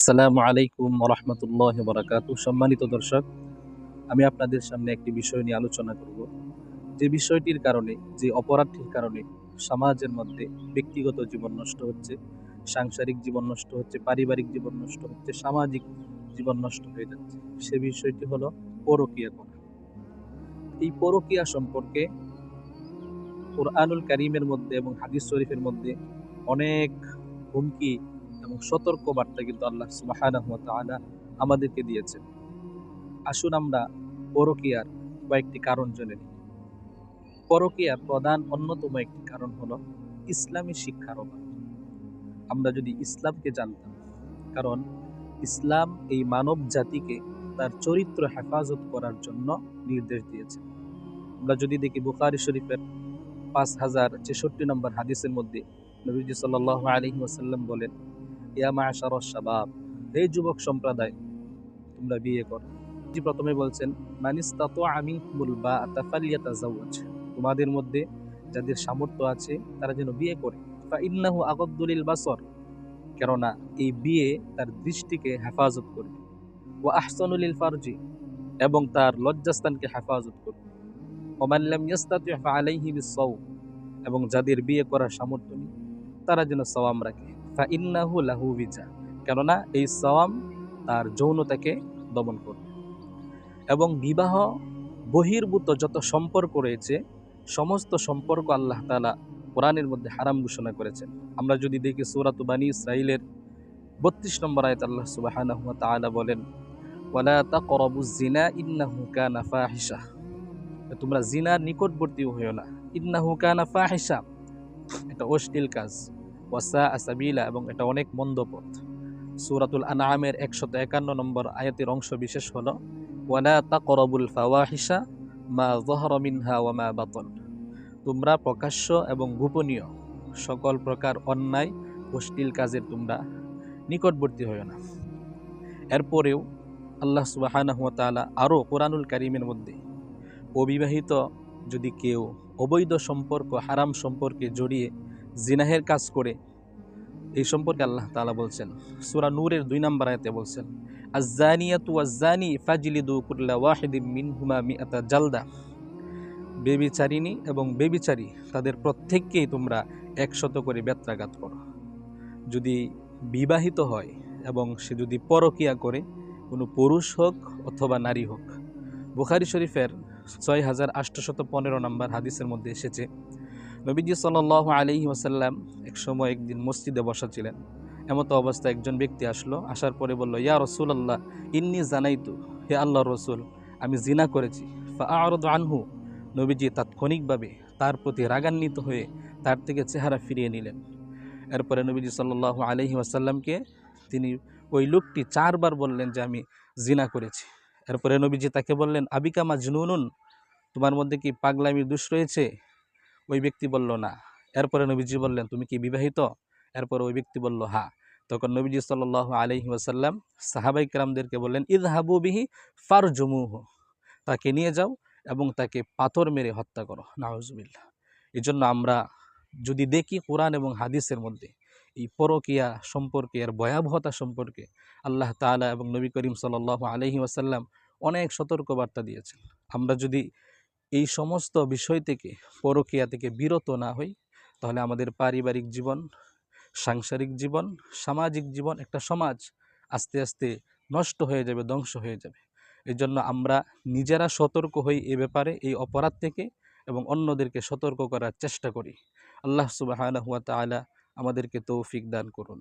আসসালামু আলাইকুম রহমতুল্লাহ বারাকাতু। সম্মানিত দর্শক, আমি আপনাদের সামনে একটি বিষয় নিয়ে আলোচনা করব, যে বিষয়টির কারণে, যে অপরাধটির কারণে সমাজের মধ্যে ব্যক্তিগত জীবন নষ্ট হচ্ছে, সাংসারিক জীবন নষ্ট হচ্ছে, পারিবারিক জীবন নষ্ট হচ্ছে, সামাজিক জীবন নষ্ট হয়ে যাচ্ছে। সে বিষয়টি হলো পরকীয়া করা। এই পরকীয়া সম্পর্কে কুরআনুল কারীমের মধ্যে এবং হাদিস শরীফের মধ্যে অনেক হুমকি এবং সতর্ক বার্তা কিন্তু আল্লাহ সুবহানাহু ওয়া তাআলা আমাদেরকে দিয়েছেন। আসুন আমরা পরকীয়ার কয়েকটি কারণ জেনে নিই। পরকীয়ার প্রধান অন্যতম একটি কারণ হলো ইসলামী শিক্ষার অভাব। আমরা যদি ইসলামকে জানতাম, কারণ ইসলাম এই মানব জাতিকে তার চরিত্র হেফাজত করার জন্য নির্দেশ দিয়েছে। আমরা যদি দেখি বুখারী শরীফের 5063 নম্বর হাদিসের মধ্যে নবীজি সাল্লাল্লাহু আলাইহি ওয়াসাল্লাম বলেন, ইয়া মা'শারাশ শাবাব, হে যুবক সম্প্রদায়, তোমরা বিয়ে করো। জি প্রথমে বলছেন, মানিস্তাতাআ মিনকুমুল বাআতা ফালইয়াতাযাওয়াজ, তোমাদের মধ্যে যাদের সামর্থ্য আছে তারা যেন বিয়ে করে। ফা ইন্নাহু আগাদ্দু লিল বাসর, কেননা এই বিয়ে তার দৃষ্টিকে হেফাজত করবে। ওয়া আহসানু লিল ফারজি, এবং তার লজ্জাস্থানকে হেফাজত করবে। ওয়া মান লাম ইস্তাতি' ফা আলাইহি বিস-সাওম, এবং যাদের বিয়ে করার সামর্থ্য নেই তারা যেন সাওয়াম রাখে। ফা ইন্নাহু লাহু বিজা, কেননা এই সাওয়াম তার যৌনতাকে দমন করবে। এবং বিবাহ বহির্ভূত যত সম্পর্ক রয়েছে, সমস্ত সম্পর্ক আল্লাহ তাআলা কোরআনের মধ্যে হারাম ঘোষণা করেছেন। আমরা যদি দেখি সূরা বানী ইসরাঈলের ৩২ নম্বর আয়াতে আল্লাহ সুবহানাহু ওয়া তাআলা বলেন, ওয়ালা তাকরাবুজ জিনা ইন্নাহু কানা ফাহিশা, তোমরা জিনার নিকটবর্তী হইও না। ইন্নাহু কানা ফাহিশা, এটা অশ্লীল কাজ। ওয়াসা সাবিলা, এবং এটা অনেক মন্দ পথ। সূরাতুল আনআমের ১৫১ নম্বর আয়াতের অংশ বিশেষ হলো, ওয়ালা তাকরাবুল ফাওয়াহিশা মা যাহরা মিনহা ওয়া মা বাতন, তোমরা প্রকাশ্য এবং গোপনীয় সকল প্রকার অন্যায় অশ্লীল কাজের তোমরা নিকটবর্তী হইও না। এরপরেও আল্লাহ সুবহানাহু ওয়া তাআলা আরও কোরআনুল কারীমের মধ্যে অবিবাহিত যদি কেউ অবৈধ সম্পর্ক, হারাম সম্পর্কে জড়িয়ে জিনাহের কাজ করে, এই সম্পর্কে আল্লাহ তাআলা বলছেন সূরা নূরের ২ নম্বর আয়াতে বলছেন, আয-যানিয়াতু ওয়াজ-যানি ফাজলিদু কুল্লা ওয়াহিদিম মিনহুমা মিআতা জালদা, বেবিচারিণী এবং বেবিচারী তাদের প্রত্যেককেই তোমরা ১০০ করে বেত্রাঘাত করো। যদি বিবাহিত হয় এবং সে যদি পরকীয়া করে, কোনো পুরুষ হোক অথবা নারী হোক। বুখারী শরীফের ৬৮১৫ নম্বর হাদিসের মধ্যে এসেছে, নবীজি সাল্লাল্লাহু আলাইহি ওয়াসাল্লাম একদিন মসজিদে বসা ছিলেন। এমতো অবস্থায় একজন ব্যক্তি আসলো, আসার পরে বলল, ইয়া রাসূলুল্লাহ ইন্নী জানাইতু, হে আল্লাহর রাসূল, আমি জিনা করেছি। ফাআরাদু আনহু, নবীজি তাৎক্ষণিকভাবে তার প্রতি রাগান্বিত হয়ে তার থেকে চেহারা ফিরিয়ে নিলেন। এরপরে নবীজি সাল্লাল্লাহু আলাইহি ওয়াসাল্লামকে তিনি ওই লোকটি ৪ বার বললেন যে আমি জিনা করেছি। এরপরে নবীজি তাকে বললেন, আবিকা মাজনুনুন, তোমার মধ্যে কি পাগলামির দোষ রয়েছে? ওই ব্যক্তি বলল, না। এরপরে নবীজি বললেন, তুমি কি বিবাহিত? এরপরে ওই ব্যক্তি বলল, হ্যাঁ। তখন নবীজি সাল্লাল্লাহু আলাইহি ওয়াসাল্লাম সাহাবায়ে কেরামদেরকে বললেন, ইযহাবু বিহি ফারজুমুহু, তাকে নিয়ে যাও এবং তাকে পাথর মেরে হত্যা করো। নাউজুবিল্লাহ। এজন্য আমরা যদি দেখি কোরআন এবং হাদিসের মধ্যে এই পরকীয়া সম্পর্কে, এর ভয়াবহতা সম্পর্কে আল্লাহ তাআলা এবং নবী করিম সাল্লাল্লাহু আলাইহি ওয়াসাল্লাম অনেক সতর্ক বার্তা দিয়েছেন। আমরা যদি এই সমস্ত বিষয় থেকে, পরকীয়া থেকে বিরত না হই, তাহলে আমাদের পারিবারিক জীবন, সাংসারিক জীবন, সামাজিক জীবন, একটা সমাজ আস্তে আস্তে নষ্ট হয়ে যাবে, ধ্বংস হয়ে যাবে। এজন্য আমরা নিজেরা সতর্ক হই এ ব্যাপারে, এই অপরাধ থেকে, এবং অন্যদেরকে সতর্ক করার চেষ্টা করি। আল্লাহ সুবহানাহু ওয়া তাআলা আমাদেরকে তৌফিক দান করুন।